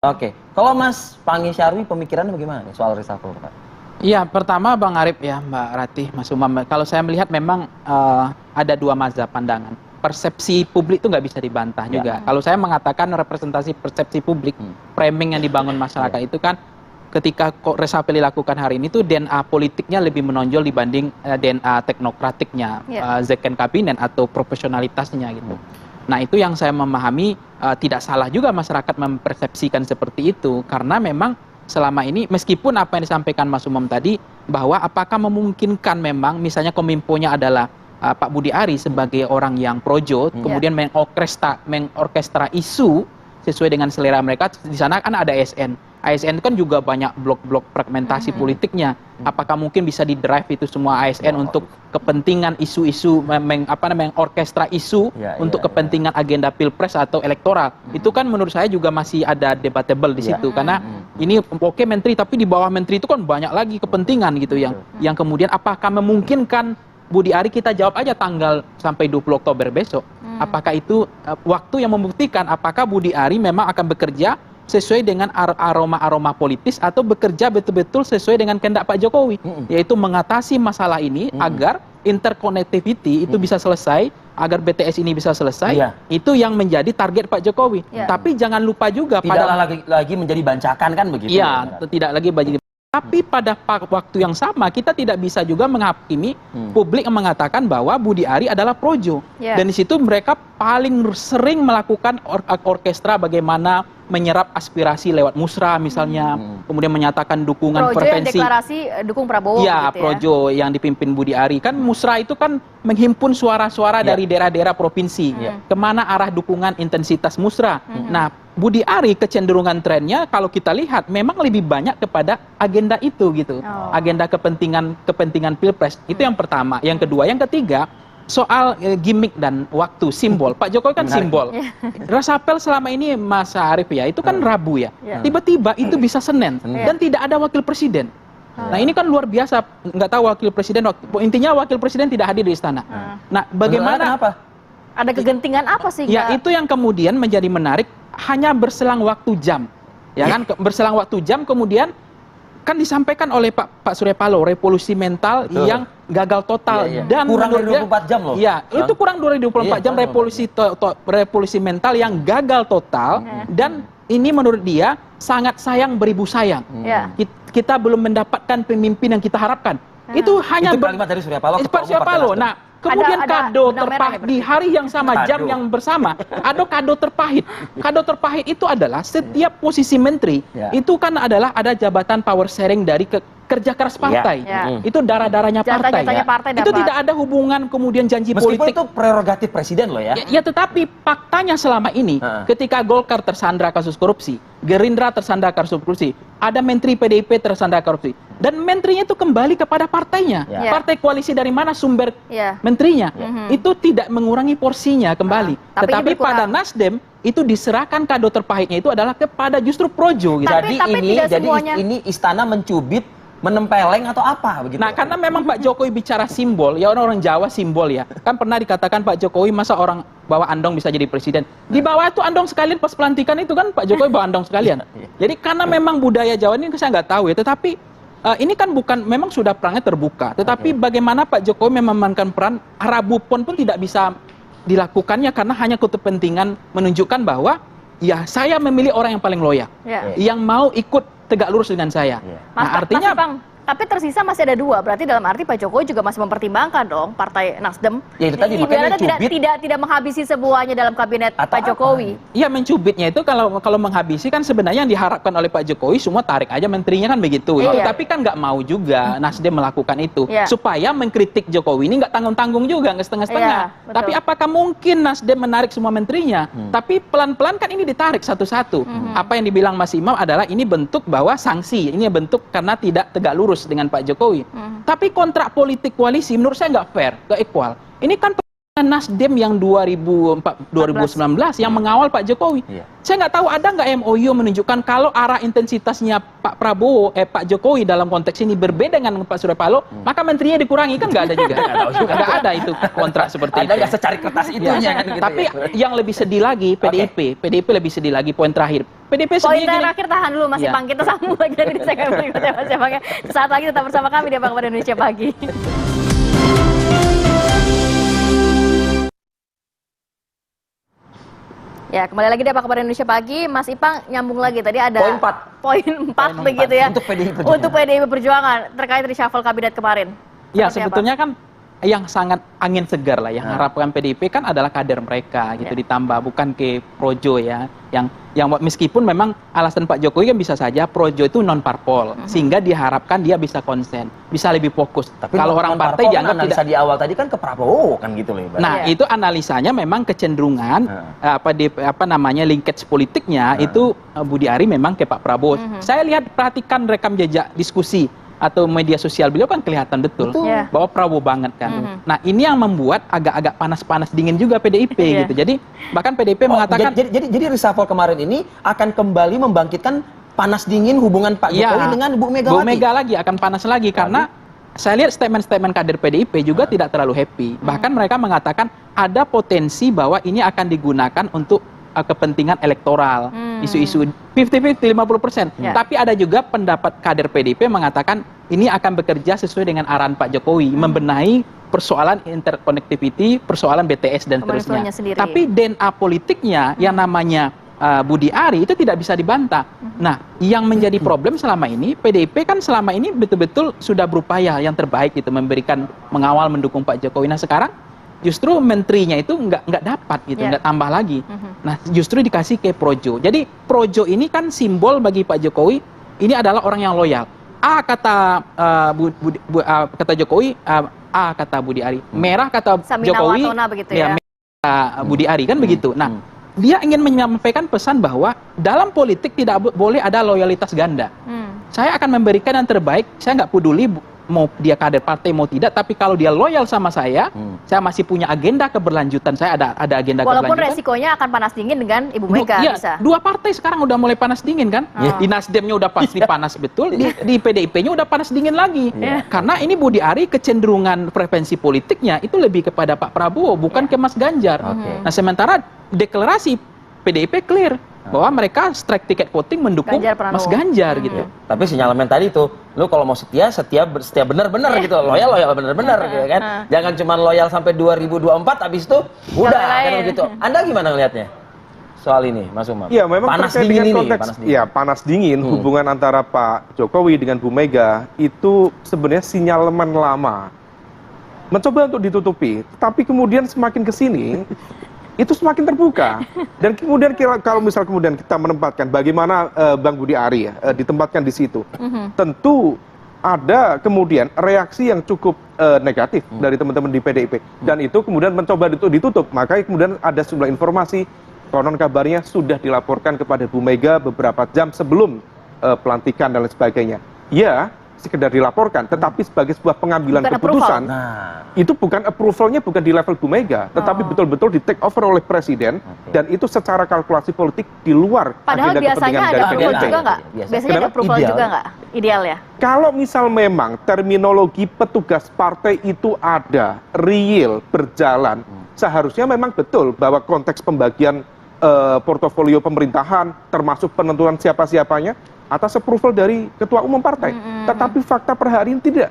Oke, kalau Mas Panggi Syarwi pemikirannya bagaimana nih soal reshuffle, Pak? Iya, pertama Bang Arif ya, Mbak Ratih, Mas Umam. Kalau saya melihat memang ada dua mazhab pandangan. Persepsi publik itu nggak bisa dibantah juga. Kalau saya mengatakan representasi persepsi publik, framing yang dibangun masyarakat itu kan ketika reshuffle dilakukan hari ini tuh DNA politiknya lebih menonjol dibanding DNA teknokratiknya, second kabinet atau profesionalitasnya gitu. Nah itu yang saya memahami tidak salah juga masyarakat mempersepsikan seperti itu karena memang selama ini meskipun apa yang disampaikan Mas Umam tadi bahwa apakah memungkinkan memang misalnya Kominfo-nya adalah Pak Budi Ari sebagai orang yang projo kemudian mengorkestra isu sesuai dengan selera mereka. Di sana kan ada ASN. ASN itu kan juga banyak blok-blok fragmentasi politiknya. Apakah mungkin bisa di-drive itu semua ASN untuk kepentingan isu-isu orkestra isu untuk kepentingan agenda pilpres atau elektoral? Itu kan menurut saya juga masih ada debatable di situ karena ini oke menteri tapi di bawah menteri itu kan banyak lagi kepentingan gitu yang kemudian apakah memungkinkan Budi Ari kita jawab aja tanggal sampai 20 Oktober besok. Apakah itu waktu yang membuktikan apakah Budi Ari memang akan bekerja sesuai dengan aroma-aroma politis atau bekerja betul-betul sesuai dengan kehendak Pak Jokowi, yaitu mengatasi masalah ini agar interconnectivity itu bisa selesai, agar BTS ini bisa selesai, itu yang menjadi target Pak Jokowi. Tapi jangan lupa juga tidak lagi menjadi bancakan kan begitu? Iya, tidak lagi menjadi. Tapi pada waktu yang sama kita tidak bisa juga menghakimi publik yang mengatakan bahwa Budi Ari adalah projo. Dan di situ mereka paling sering melakukan orkestra bagaimana menyerap aspirasi lewat musra misalnya, kemudian menyatakan dukungan projo prevensi. Yang deklarasi dukung Prabowo. Ya, gitu projo yang dipimpin Budi Ari. Kan musra itu kan menghimpun suara-suara dari daerah-daerah provinsi. Kemana arah dukungan intensitas musra. Nah, Budi Ari kecenderungan trennya kalau kita lihat memang lebih banyak kepada agenda itu gitu. Agenda kepentingan pilpres. Itu yang pertama. Yang kedua, yang ketiga soal gimmick dan waktu simbol. Pak Jokowi kan simbol. Reshuffle selama ini Mas Arief ya, itu kan Rabu ya. Tiba-tiba itu bisa Senin dan tidak ada wakil presiden. Nah ini kan luar biasa, nggak tahu wakil presiden. Intinya wakil presiden tidak hadir di istana. Nah bagaimana? Kenapa? Ada kegentingan apa sih? Ya itu yang kemudian menjadi menarik. Hanya berselang waktu jam, ya kan? Berselang waktu jam kemudian kan disampaikan oleh Pak Surya Paloh revolusi mental yang gagal total dan kurang dari 24 jam loh. Ya, itu kurang dari 24 jam revolusi mental yang gagal total dan ini menurut dia sangat sayang beribu sayang. Kita belum mendapatkan pemimpin yang kita harapkan. Itu hanya kalimat dari Surya Paloh. Pak Surya Paloh. Nah, kemudian kado terpahit di hari yang sama, jam yang bersama, ada kado terpahit. Kado terpahit itu adalah setiap posisi menteri itu kan adalah ada jabatan power sharing dari kerja keras partai. Itu darah-darahnya partai. Itu tidak ada hubungan kemudian janji politik. Meskipun itu prerogatif presiden loh ya. Ya, tetapi faktanya selama ini ketika Golkar tersandra kasus korupsi, Gerindra tersandra kasus korupsi, ada menteri PDIP tersandra korupsi. Dan menterinya itu kembali kepada partainya. Partai koalisi dari mana sumber menterinya. Itu tidak mengurangi porsinya kembali. Tetapi pada Nasdem itu diserahkan kado terpahitnya itu adalah kepada justru projo. Gitu. Jadi ini istana mencubit, menempeleng atau apa begitu? Nah, karena memang Pak Jokowi bicara simbol, ya orang Jawa simbol ya. Kan pernah dikatakan Pak Jokowi masa orang bawa andong bisa jadi presiden. Di bawah itu andong sekalian pas pelantikan itu kan Pak Jokowi bawa andong sekalian. Jadi karena memang budaya Jawa ini saya nggak tahu ya, tetapi ini kan bukan, memang sudah perangnya terbuka. Tetapi bagaimana Pak Jokowi memainkan peran Rabu pun tidak bisa dilakukannya karena hanya kepentingan menunjukkan bahwa ya saya memilih orang yang paling loyal, yang mau ikut tegak lurus dengan saya. Nah artinya tapi tersisa masih ada dua, berarti dalam arti Pak Jokowi juga masih mempertimbangkan dong Partai Nasdem. Ya itu tadi makanya tidak menghabisi semuanya dalam kabinet Pak Jokowi. Iya mencubitnya itu kalau menghabisi kan sebenarnya yang diharapkan oleh Pak Jokowi semua tarik aja menterinya kan begitu. Tapi kan nggak mau juga Nasdem melakukan itu supaya mengkritik Jokowi ini nggak tanggung-tanggung juga, nggak setengah-setengah. Tapi apakah mungkin Nasdem menarik semua menterinya? Tapi pelan-pelan kan ini ditarik satu-satu. Apa yang dibilang Mas Imam adalah ini bentuk bahwa sanksi, ini bentuk karena tidak tegak lurus dengan Pak Jokowi. Tapi kontrak politik koalisi menurut saya nggak fair, nggak equal. Ini kan Nasdem yang 2019 yang mengawal Pak Jokowi. Iya. Saya nggak tahu ada nggak MOU menunjukkan kalau arah intensitasnya Pak Jokowi dalam konteks ini berbeda dengan Pak Surya Paloh, maka menterinya dikurangi, kan nggak ada juga. Nggak ada itu kontrak seperti Ada itu. nggak secari kertas itunya kan gitu. Tapi ya? yang lebih sedih lagi PDIP lebih sedih lagi poin terakhir. PDIP Poin sedih gini. terakhir tahan dulu Mas Iya. Ipang, kita sambung lagi dari segmen berikutnya Mas Ipang ya. Saat lagi tetap bersama kami di Apa Kabar Indonesia Pagi. Ya, kembali lagi di Apa Kabar Indonesia Pagi. Mas Ipang nyambung lagi, tadi ada Poin 4. Poin 4 begitu ya. Untuk PDI Perjuangan. Untuk PDI Perjuangan terkait reshuffle kabinet kemarin. Ya, Seperti sebetulnya kan yang sangat angin segar lah yang Nah. harapkan PDIP kan adalah kader mereka gitu, Ya. ditambah bukan ke projo ya, yang meskipun memang alasan Pak Jokowi kan bisa saja projo itu non parpol sehingga diharapkan dia bisa konsen, bisa lebih fokus. Tapi Kalau orang partai non-parpol dianggap analisa tidak. di awal tadi kan ke Prabowo kan gitu loh. ibaratnya. Nah, Iya. itu analisanya memang kecenderungan linkage politiknya Nah. itu Budi Ari memang ke Pak Prabowo. Saya lihat, perhatikan rekam jejak diskusi atau media sosial beliau kan kelihatan betul, Betul. Iya. bahwa Prabowo banget kan. Nah, ini yang membuat agak-agak panas-panas dingin juga PDIP Iya. gitu. Jadi bahkan PDIP mengatakan jadi reshuffle kemarin ini akan kembali membangkitkan panas dingin hubungan Pak Jokowi ya, dengan Bu Bu Megawati. Mega lagi akan panas lagi karena saya lihat statement-statement kader PDIP juga tidak terlalu happy. Bahkan mereka mengatakan ada potensi bahwa ini akan digunakan untuk kepentingan elektoral, isu-isu 50-50, 50%. Ya. Tapi ada juga pendapat kader PDIP mengatakan ini akan bekerja sesuai dengan arahan Pak Jokowi, membenahi persoalan interconnectivity, persoalan BTS dan Komunismenya seterusnya. sendiri. Tapi DNA politiknya yang namanya Budi Ari itu tidak bisa dibantah. Nah, yang menjadi problem selama ini, PDIP kan selama ini betul-betul sudah berupaya yang terbaik gitu, mengawal, mendukung Pak Jokowi. Nah, sekarang justru menterinya itu nggak dapat gitu, Ya. nggak tambah lagi. Nah, justru dikasih ke Projo. Jadi Projo ini kan simbol bagi Pak Jokowi, ini adalah orang yang loyal. A kata kata Jokowi, A kata Budi Ari. Merah kata Samina Jokowi, Watona begitu ya. merah kata Budi Ari kan begitu. Nah, dia ingin menyampaikan pesan bahwa dalam politik tidak boleh ada loyalitas ganda. Saya akan memberikan yang terbaik, saya nggak peduli mau dia kader partai mau tidak, tapi kalau dia loyal sama saya masih punya agenda keberlanjutan, saya ada agenda Walaupun keberlanjutan. resikonya akan panas dingin dengan Ibu Mega Iya, bisa. dua partai sekarang udah mulai panas dingin kan? Di Nasdemnya udah pasti panas betul, di PDIP-nya udah panas dingin lagi. Karena ini Budi Ari kecenderungan preferensi politiknya itu lebih kepada Pak Prabowo, bukan ke Mas Ganjar. Oke. Nah, sementara deklarasi PDIP clear bahwa mereka strike tiket voting mendukung Ganjar Pranowo. Mas Ganjar gitu. Tapi sinyalemen tadi itu, lu kalau mau setia benar-benar gitu, loyal benar-benar gitu kan. Jangan cuma loyal sampai 2024 habis itu udah lain. kan begitu. Anda gimana ngelihatnya? Soal ini, Mas Umam. Iya, memang panas terkait dingin dengan ini, konteks, panas dingin. ya panas dingin hubungan antara Pak Jokowi dengan Bu Mega itu sebenarnya sinyalemen lama. Mencoba untuk ditutupi, tapi kemudian semakin ke sini itu semakin terbuka. Dan kemudian kalau misal kemudian kita menempatkan bagaimana Bang Budi Ari ditempatkan di situ, tentu ada kemudian reaksi yang cukup negatif dari teman-teman di PDIP, dan itu kemudian mencoba ditutup. Makanya kemudian ada sejumlah informasi, konon kabarnya sudah dilaporkan kepada Bu Mega beberapa jam sebelum pelantikan dan lain sebagainya. Ya, sekedar dilaporkan, tetapi sebagai sebuah pengambilan Bukan keputusan, Nah, itu bukan approvalnya bukan di level Bu Mega, tetapi betul-betul di take over oleh Presiden, dan itu secara kalkulasi politik di luar Padahal agenda biasanya kepentingan ada dari approval PDIP. juga nggak? Biasanya. Biasanya ada Kenapa? approval Ideal. juga nggak? Ideal ya? Kalau misal memang terminologi petugas partai itu ada, real, berjalan, seharusnya memang betul bahwa konteks pembagian portofolio pemerintahan, termasuk penentuan siapa-siapanya, atas approval dari ketua umum partai. Tetapi fakta per hari ini tidak.